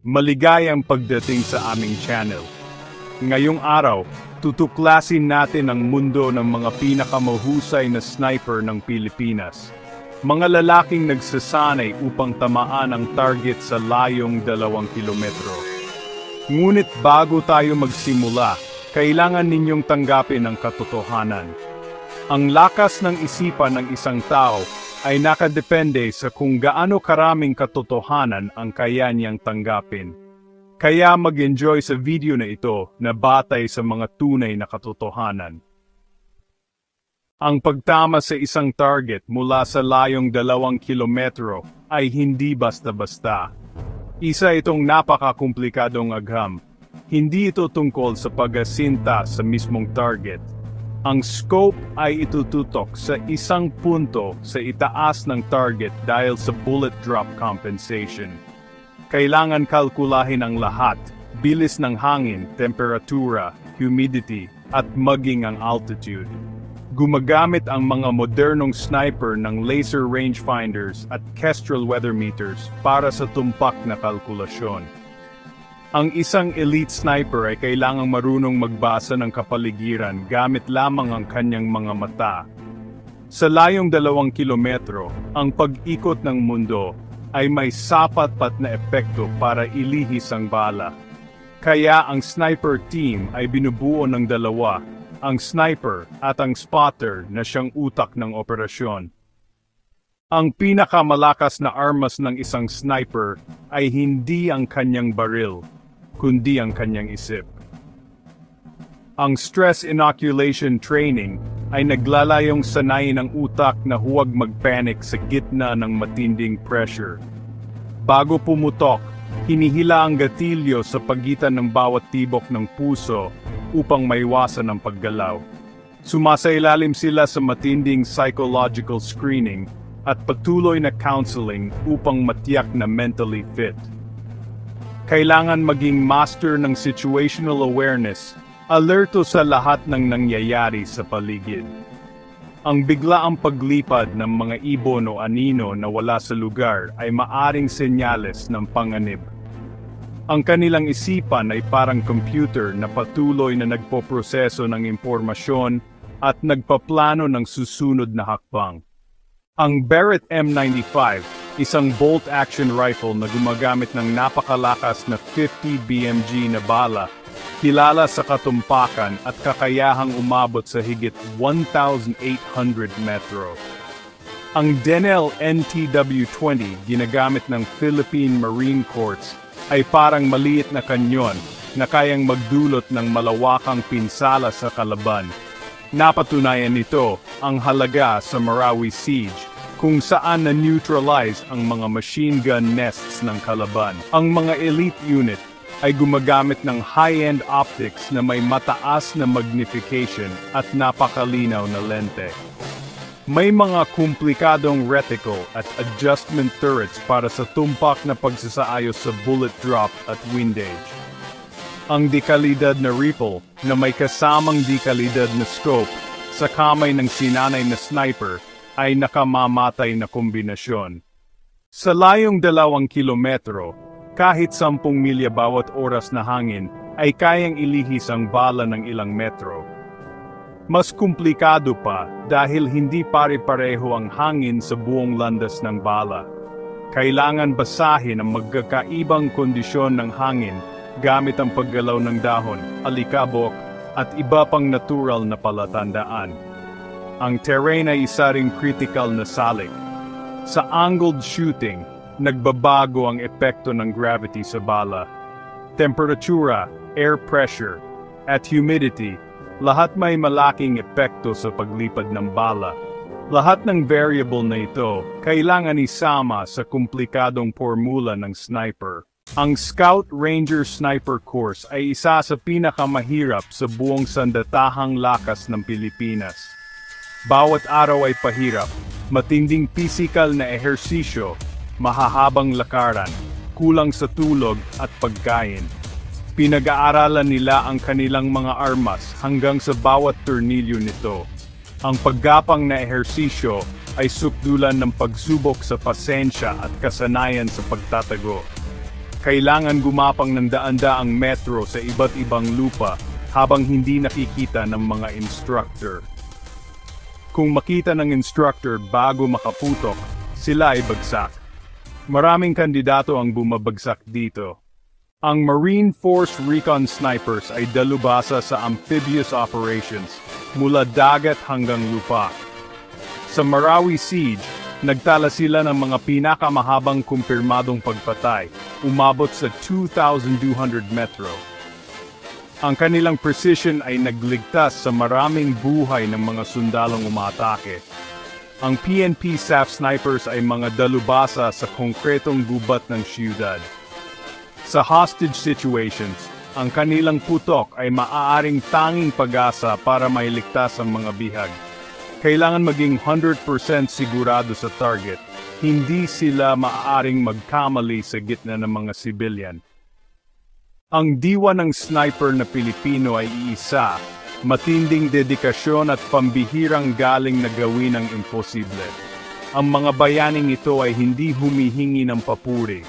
Maligayang pagdating sa aming channel. Ngayong araw, tutuklasin natin ang mundo ng mga pinakamahusay na sniper ng Pilipinas. Mga lalaking nagsasanay upang tamaan ang target sa layong 2 kilometro. Ngunit bago tayo magsimula, kailangan ninyong tanggapin ang katotohanan. Ang lakas ng isipan ng isang tao ay nakadepende sa kung gaano karaming katotohanan ang kaya niyang tanggapin. Kaya mag-enjoy sa video na ito na batay sa mga tunay na katotohanan. Ang pagtama sa isang target mula sa layong 2 kilometro ay hindi basta-basta. Isa itong napakakomplikadong agham. Hindi ito tungkol sa pag-asinta sa mismong target. Ang scope ay itututok sa isang punto sa itaas ng target dahil sa bullet drop compensation. Kailangan kalkulahin ang lahat, bilis ng hangin, temperatura, humidity, at maging ang altitude. Gumagamit ang mga modernong sniper ng laser rangefinders at Kestrel weather meters para sa tumpak na kalkulasyon. Ang isang elite sniper ay kailangang marunong magbasa ng kapaligiran gamit lamang ang kanyang mga mata. Sa layong 2 kilometro, ang pag-ikot ng mundo ay may sapat-pat na epekto para ilihis ang bala. Kaya ang sniper team ay binubuo ng dalawa, ang sniper at ang spotter na siyang utak ng operasyon. Ang pinakamalakas na armas ng isang sniper ay hindi ang kanyang baril, kundi ang kanyang isip. Ang stress inoculation training ay naglalayong sanayin ang utak na huwag magpanic sa gitna ng matinding pressure. Bago pumutok, hinihila ang gatilyo sa pagitan ng bawat tibok ng puso upang maiwasan ang paggalaw. Sumasailalim sila sa matinding psychological screening at patuloy na counseling upang matiyak na mentally fit. Kailangan maging master ng situational awareness, alerto sa lahat ng nangyayari sa paligid. Ang biglaang paglipad ng mga ibon o anino na wala sa lugar ay maaring senyales ng panganib. Ang kanilang isipan ay parang computer na patuloy na nagpoproseso ng impormasyon at nagpaplano ng susunod na hakbang. Ang Barrett M95, isang bolt-action rifle na gumagamit ng napakalakas na 50 BMG na bala, kilala sa katumpakan at kakayahang umabot sa higit 1,800 metro. Ang Denel NTW-20, ginagamit ng Philippine Marine Corps, ay parang maliit na kanyon na kayang magdulot ng malawakang pinsala sa kalaban. Napatunayan nito ang halaga sa Marawi Siege, kung saan na-neutralize ang mga machine gun nests ng kalaban. Ang mga elite unit ay gumagamit ng high-end optics na may mataas na magnification at napakalinaw na lente. May mga komplikadong reticle at adjustment turrets para sa tumpak na pagsasaayos sa bullet drop at windage. Ang dekalidad na rifle na may kasamang dekalidad na scope sa kamay ng sinanay na sniper ay nakamamatay na kombinasyon. Sa layong 2 kilometro, kahit 10 milya bawat oras na hangin ay kayang ilihis ang bala ng ilang metro. Mas komplikado pa dahil hindi pare-pareho ang hangin sa buong landas ng bala. Kailangan basahin ang magkakaibang kondisyon ng hangin gamit ang paggalaw ng dahon, alikabok, at iba pang natural na palatandaan. Ang terrain ay isa ring critical na salik. Sa angled shooting, nagbabago ang epekto ng gravity sa bala. Temperatura, air pressure, at humidity, lahat may malaking epekto sa paglipad ng bala. Lahat ng variable na ito, kailangan isama sa komplikadong formula ng sniper. Ang Scout Ranger Sniper Course ay isa sa pinakamahirap sa buong sandatahang lakas ng Pilipinas. Bawat araw ay pahirap, matinding pisikal na ehersisyo, mahahabang lakaran, kulang sa tulog at pagkain. Pinag-aaralan nila ang kanilang mga armas hanggang sa bawat tornilyo nito. Ang paggapang na ehersisyo ay sukdulan ng pagsubok sa pasensya at kasanayan sa pagtatago. Kailangan gumapang ng daan-daang metro sa iba't ibang lupa habang hindi nakikita ng mga instructor. Kung makita ng instructor bago makaputok, sila ay bagsak. Maraming kandidato ang bumabagsak dito. Ang Marine Force Recon Snipers ay dalubhasa sa amphibious operations mula dagat hanggang lupa. Sa Marawi Siege, nagtala sila ng mga pinakamahabang kumpirmadong pagpatay, umabot sa 2,200 metro. Ang kanilang precision ay nagligtas sa maraming buhay ng mga sundalong umatake. Ang PNP SAF snipers ay mga dalubhasa sa konkretong gubat ng siyudad. Sa hostage situations, ang kanilang putok ay maaaring tanging pag-asa para mailigtas ang mga bihag. Kailangan maging 100% sigurado sa target, hindi sila maaaring magkamali sa gitna ng mga civilian. Ang diwa ng sniper na Pilipino ay iisa, matinding dedikasyon at pambihirang galing na gawin ang imposible. Ang mga bayaning ito ay hindi humihingi ng papuri.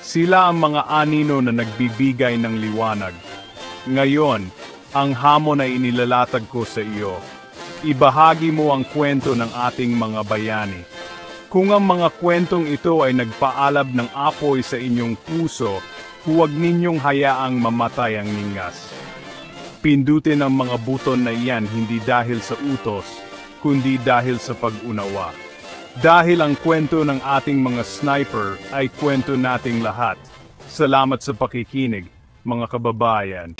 Sila ang mga anino na nagbibigay ng liwanag. Ngayon, ang hamon ay inilalatag ko sa iyo. Ibahagi mo ang kwento ng ating mga bayani. Kung ang mga kwentong ito ay nagpaalab ng apoy sa inyong puso, huwag ninyong hayaang mamatay ang ningas. Pindutin ang mga buton na iyan hindi dahil sa utos, kundi dahil sa pag-unawa. Dahil ang kwento ng ating mga sniper ay kwento nating lahat. Salamat sa pakikinig, mga kababayan.